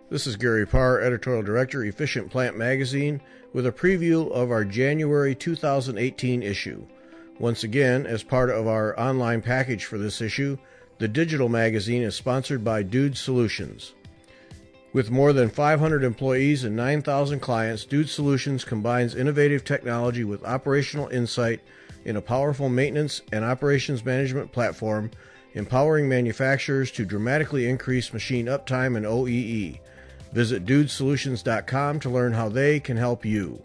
This is Gary Parr, Editorial Director, Efficient Plant Magazine, with a preview of our January 2018 issue. Once again, as part of our online package for this issue, the digital magazine is sponsored by Dude Solutions. With more than 500 employees and 9,000 clients, Dude Solutions combines innovative technology with operational insight in a powerful maintenance and operations management platform, empowering manufacturers to dramatically increase machine uptime and OEE. Visit dudesolutions.com to learn how they can help you.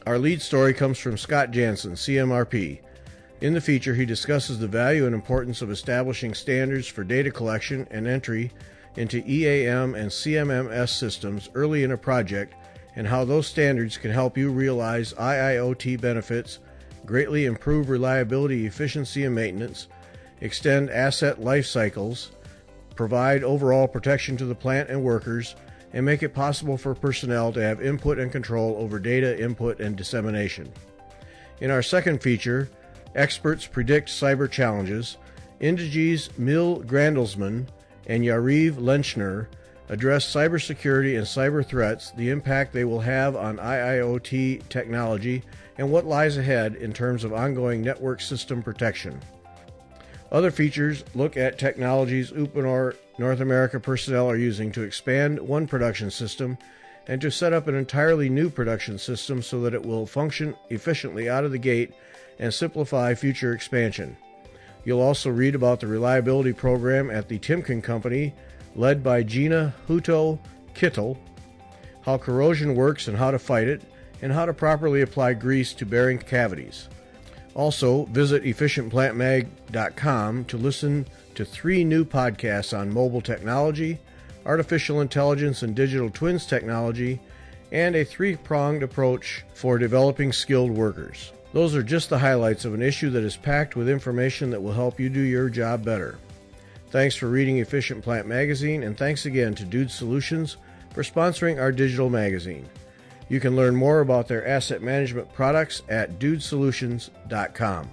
Our lead story comes from Scott Jansen, CMRP. In the feature, he discusses the value and importance of establishing standards for data collection and entry into EAM and CMMS systems early in a project, and how those standards can help you realize IIoT benefits, greatly improve reliability, efficiency, and maintenance, extend asset life cycles, provide overall protection to the plant and workers, and make it possible for personnel to have input and control over data input and dissemination. In our second feature, Experts Predict Cyber Challenges, Indige's Mil Grandelsman and Yariv Lenchner address cybersecurity and cyber threats, the impact they will have on IIoT technology, and what lies ahead in terms of ongoing network system protection. Other features look at technologies Uponor North America personnel are using to expand one production system and to set up an entirely new production system so that it will function efficiently out of the gate and simplify future expansion. You'll also read about the reliability program at the Timken Company, led by Gina Hutto-Kittel, how corrosion works and how to fight it, and how to properly apply grease to bearing cavities. Also, visit efficientplantmag.com to listen to 3 new podcasts on mobile technology, artificial intelligence and digital twins technology, and a 3-pronged approach for developing skilled workers. Those are just the highlights of an issue that is packed with information that will help you do your job better. Thanks for reading Efficient Plant Magazine, and thanks again to Dude Solutions for sponsoring our digital magazine. You can learn more about their asset management products at dudesolutions.com.